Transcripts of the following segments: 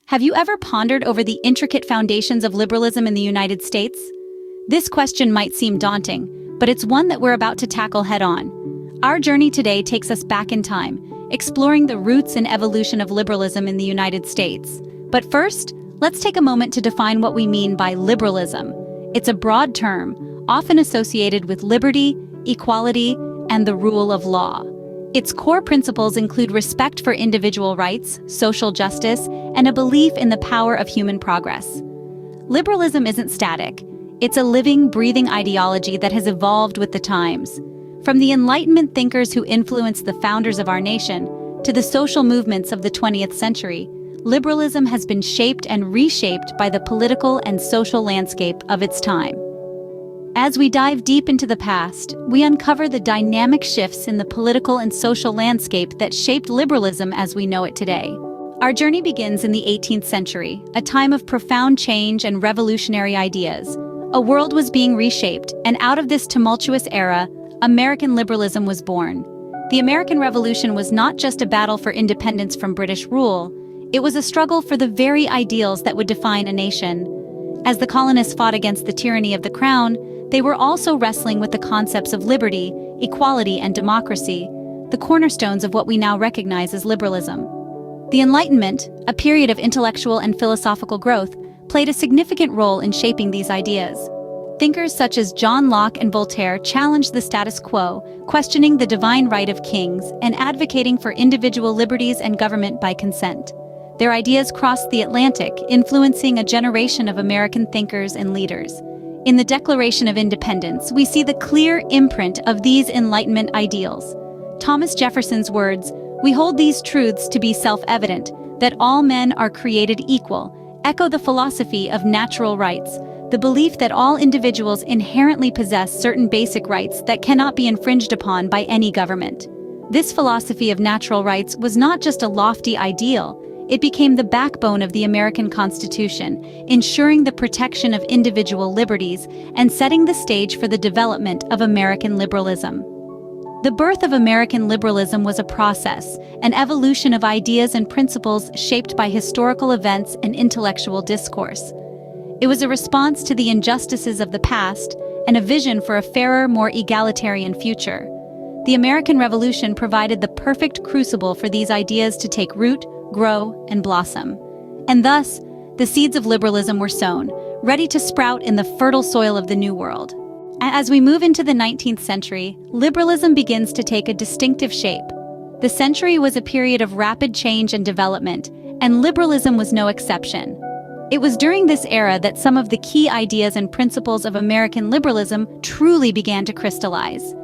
Have you ever pondered over the intricate foundations of liberalism in the United States? This question might seem daunting, but it's one that we're about to tackle head-on. Our journey today takes us back in time, exploring the roots and evolution of liberalism in the United States. But first, let's take a moment to define what we mean by liberalism. It's a broad term, often associated with liberty, equality, and the rule of law. Its core principles include respect for individual rights, social justice, and a belief in the power of human progress. Liberalism isn't static. It's a living, breathing ideology that has evolved with the times. From the Enlightenment thinkers who influenced the founders of our nation, to the social movements of the 20th century, liberalism has been shaped and reshaped by the political and social landscape of its time. As we dive deep into the past, we uncover the dynamic shifts in the political and social landscape that shaped liberalism as we know it today. Our journey begins in the 18th century, a time of profound change and revolutionary ideas. A world was being reshaped, and out of this tumultuous era, American liberalism was born. The American Revolution was not just a battle for independence from British rule, it was a struggle for the very ideals that would define a nation. As the colonists fought against the tyranny of the crown, they were also wrestling with the concepts of liberty, equality, and democracy, the cornerstones of what we now recognize as liberalism. The Enlightenment, a period of intellectual and philosophical growth, played a significant role in shaping these ideas. Thinkers such as John Locke and Voltaire challenged the status quo, questioning the divine right of kings and advocating for individual liberties and government by consent. Their ideas crossed the Atlantic, influencing a generation of American thinkers and leaders. In the Declaration of Independence, we see the clear imprint of these Enlightenment ideals. Thomas Jefferson's words, "We hold these truths to be self-evident, that all men are created equal," echo the philosophy of natural rights, the belief that all individuals inherently possess certain basic rights that cannot be infringed upon by any government. This philosophy of natural rights was not just a lofty ideal, it became the backbone of the American Constitution, ensuring the protection of individual liberties and setting the stage for the development of American liberalism. The birth of American liberalism was a process, an evolution of ideas and principles shaped by historical events and intellectual discourse. It was a response to the injustices of the past and a vision for a fairer, more egalitarian future. The American Revolution provided the perfect crucible for these ideas to take root, grow, and blossom. And thus, the seeds of liberalism were sown, ready to sprout in the fertile soil of the New World. As we move into the 19th century, liberalism begins to take a distinctive shape. The century was a period of rapid change and development, and liberalism was no exception. It was during this era that some of the key ideas and principles of American liberalism truly began to crystallize.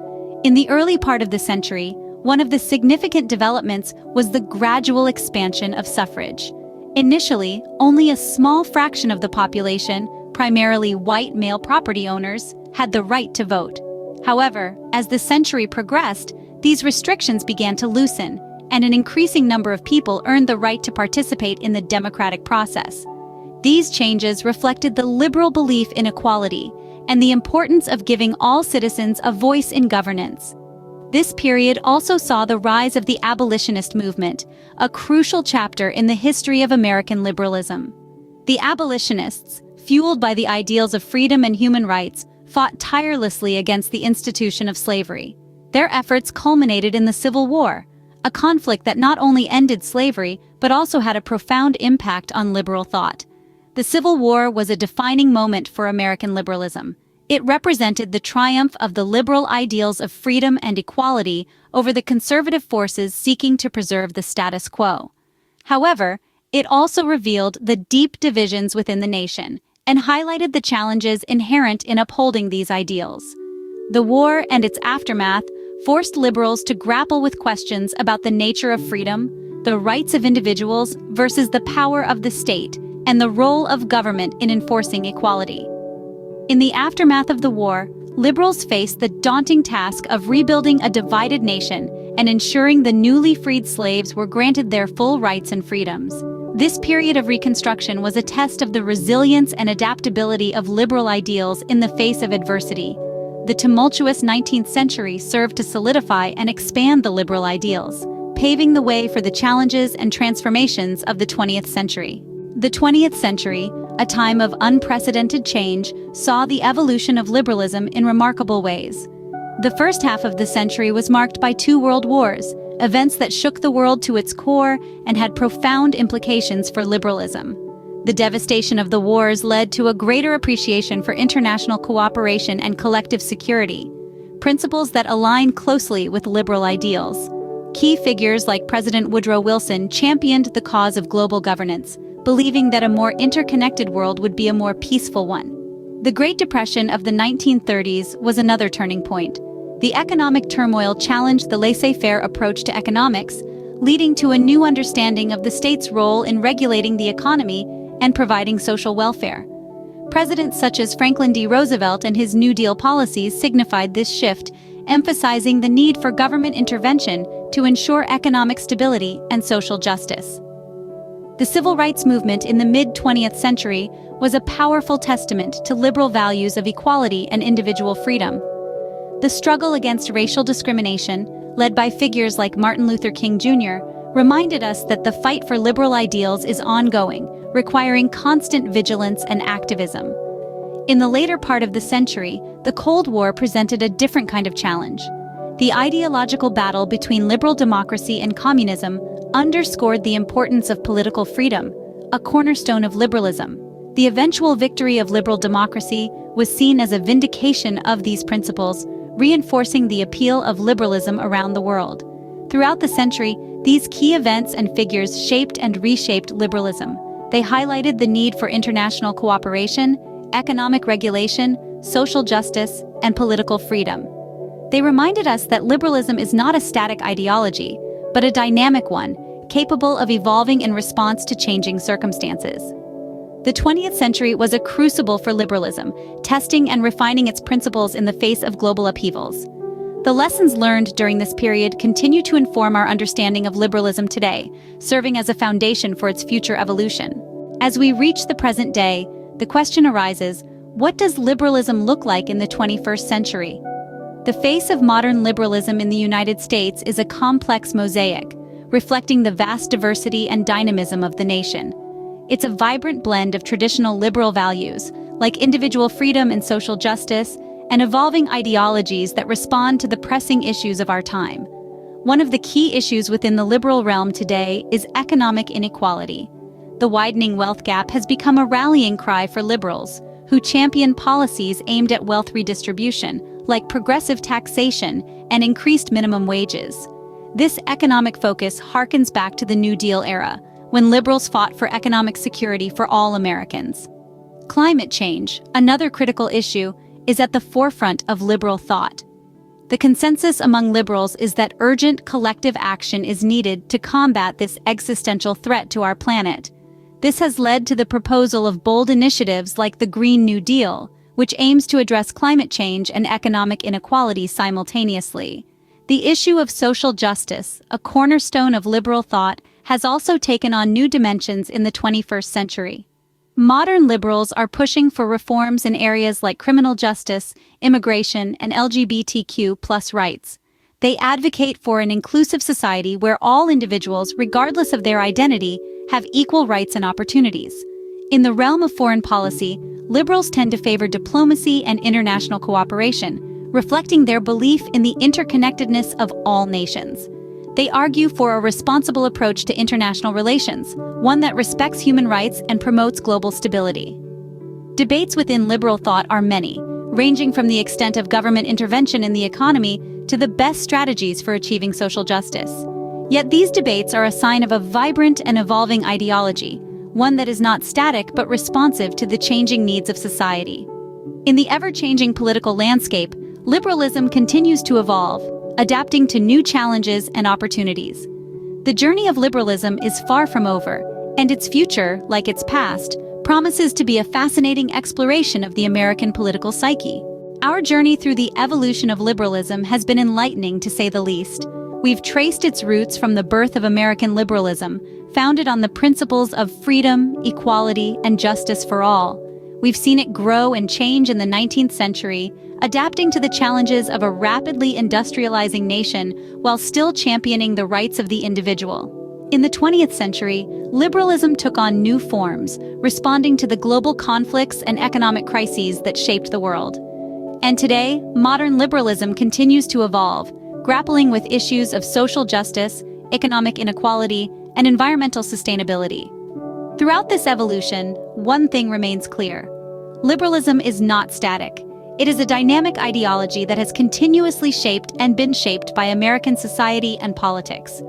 In the early part of the century, one of the significant developments was the gradual expansion of suffrage. Initially, only a small fraction of the population, primarily white male property owners, had the right to vote. However, as the century progressed, these restrictions began to loosen, and an increasing number of people earned the right to participate in the democratic process. These changes reflected the liberal belief in equality and the importance of giving all citizens a voice in governance. This period also saw the rise of the abolitionist movement, a crucial chapter in the history of American liberalism. The abolitionists, fueled by the ideals of freedom and human rights, fought tirelessly against the institution of slavery. Their efforts culminated in the Civil War, a conflict that not only ended slavery but also had a profound impact on liberal thought. The Civil War was a defining moment for American liberalism. It represented the triumph of the liberal ideals of freedom and equality over the conservative forces seeking to preserve the status quo. However, it also revealed the deep divisions within the nation and highlighted the challenges inherent in upholding these ideals. The war and its aftermath forced liberals to grapple with questions about the nature of freedom, the rights of individuals versus the power of the state, and the role of government in enforcing equality. In the aftermath of the war, liberals faced the daunting task of rebuilding a divided nation and ensuring the newly freed slaves were granted their full rights and freedoms. This period of Reconstruction was a test of the resilience and adaptability of liberal ideals in the face of adversity. The tumultuous 19th century served to solidify and expand the liberal ideals, paving the way for the challenges and transformations of the 20th century. The 20th century, a time of unprecedented change, saw the evolution of liberalism in remarkable ways. The first half of the century was marked by two world wars, events that shook the world to its core and had profound implications for liberalism. The devastation of the wars led to a greater appreciation for international cooperation and collective security, principles that align closely with liberal ideals. Key figures like President Woodrow Wilson championed the cause of global governance, believing that a more interconnected world would be a more peaceful one. The Great Depression of the 1930s was another turning point. The economic turmoil challenged the laissez-faire approach to economics, leading to a new understanding of the state's role in regulating the economy and providing social welfare. Presidents such as Franklin D. Roosevelt and his New Deal policies signified this shift, emphasizing the need for government intervention to ensure economic stability and social justice. The civil rights movement in the mid-20th century was a powerful testament to liberal values of equality and individual freedom. The struggle against racial discrimination, led by figures like Martin Luther King Jr., reminded us that the fight for liberal ideals is ongoing, requiring constant vigilance and activism. In the later part of the century, the Cold War presented a different kind of challenge. The ideological battle between liberal democracy and communism underscored the importance of political freedom, a cornerstone of liberalism. The eventual victory of liberal democracy was seen as a vindication of these principles, reinforcing the appeal of liberalism around the world. Throughout the century, these key events and figures shaped and reshaped liberalism. They highlighted the need for international cooperation, economic regulation, social justice, and political freedom. They reminded us that liberalism is not a static ideology, but a dynamic one, capable of evolving in response to changing circumstances. The 20th century was a crucible for liberalism, testing and refining its principles in the face of global upheavals. The lessons learned during this period continue to inform our understanding of liberalism today, serving as a foundation for its future evolution. As we reach the present day, the question arises, what does liberalism look like in the 21st century? The face of modern liberalism in the United States is a complex mosaic, reflecting the vast diversity and dynamism of the nation. It's a vibrant blend of traditional liberal values, like individual freedom and social justice, and evolving ideologies that respond to the pressing issues of our time. One of the key issues within the liberal realm today is economic inequality. The widening wealth gap has become a rallying cry for liberals, who champion policies aimed at wealth redistribution, like progressive taxation and increased minimum wages. This economic focus harkens back to the New Deal era, when liberals fought for economic security for all Americans. Climate change, another critical issue, is at the forefront of liberal thought. The consensus among liberals is that urgent collective action is needed to combat this existential threat to our planet. This has led to the proposal of bold initiatives like the Green New Deal, which aims to address climate change and economic inequality simultaneously. The issue of social justice, a cornerstone of liberal thought, has also taken on new dimensions in the 21st century. Modern liberals are pushing for reforms in areas like criminal justice, immigration, and LGBTQ+ rights. They advocate for an inclusive society where all individuals, regardless of their identity, have equal rights and opportunities. In the realm of foreign policy, liberals tend to favor diplomacy and international cooperation, reflecting their belief in the interconnectedness of all nations. They argue for a responsible approach to international relations, one that respects human rights and promotes global stability. Debates within liberal thought are many, ranging from the extent of government intervention in the economy to the best strategies for achieving social justice. Yet these debates are a sign of a vibrant and evolving ideology, one that is not static but responsive to the changing needs of society. In the ever-changing political landscape, liberalism continues to evolve, adapting to new challenges and opportunities. The journey of liberalism is far from over, and its future, like its past, promises to be a fascinating exploration of the American political psyche. Our journey through the evolution of liberalism has been enlightening, to say the least. We've traced its roots from the birth of American liberalism, founded on the principles of freedom, equality, and justice for all. We've seen it grow and change in the 19th century, adapting to the challenges of a rapidly industrializing nation while still championing the rights of the individual. In the 20th century, liberalism took on new forms, responding to the global conflicts and economic crises that shaped the world. And today, modern liberalism continues to evolve, grappling with issues of social justice, economic inequality, and environmental sustainability. Throughout this evolution, one thing remains clear. Liberalism is not static. It is a dynamic ideology that has continuously shaped and been shaped by American society and politics.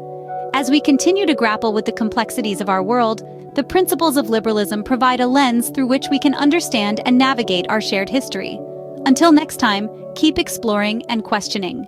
As we continue to grapple with the complexities of our world, the principles of liberalism provide a lens through which we can understand and navigate our shared history. Until next time, keep exploring and questioning.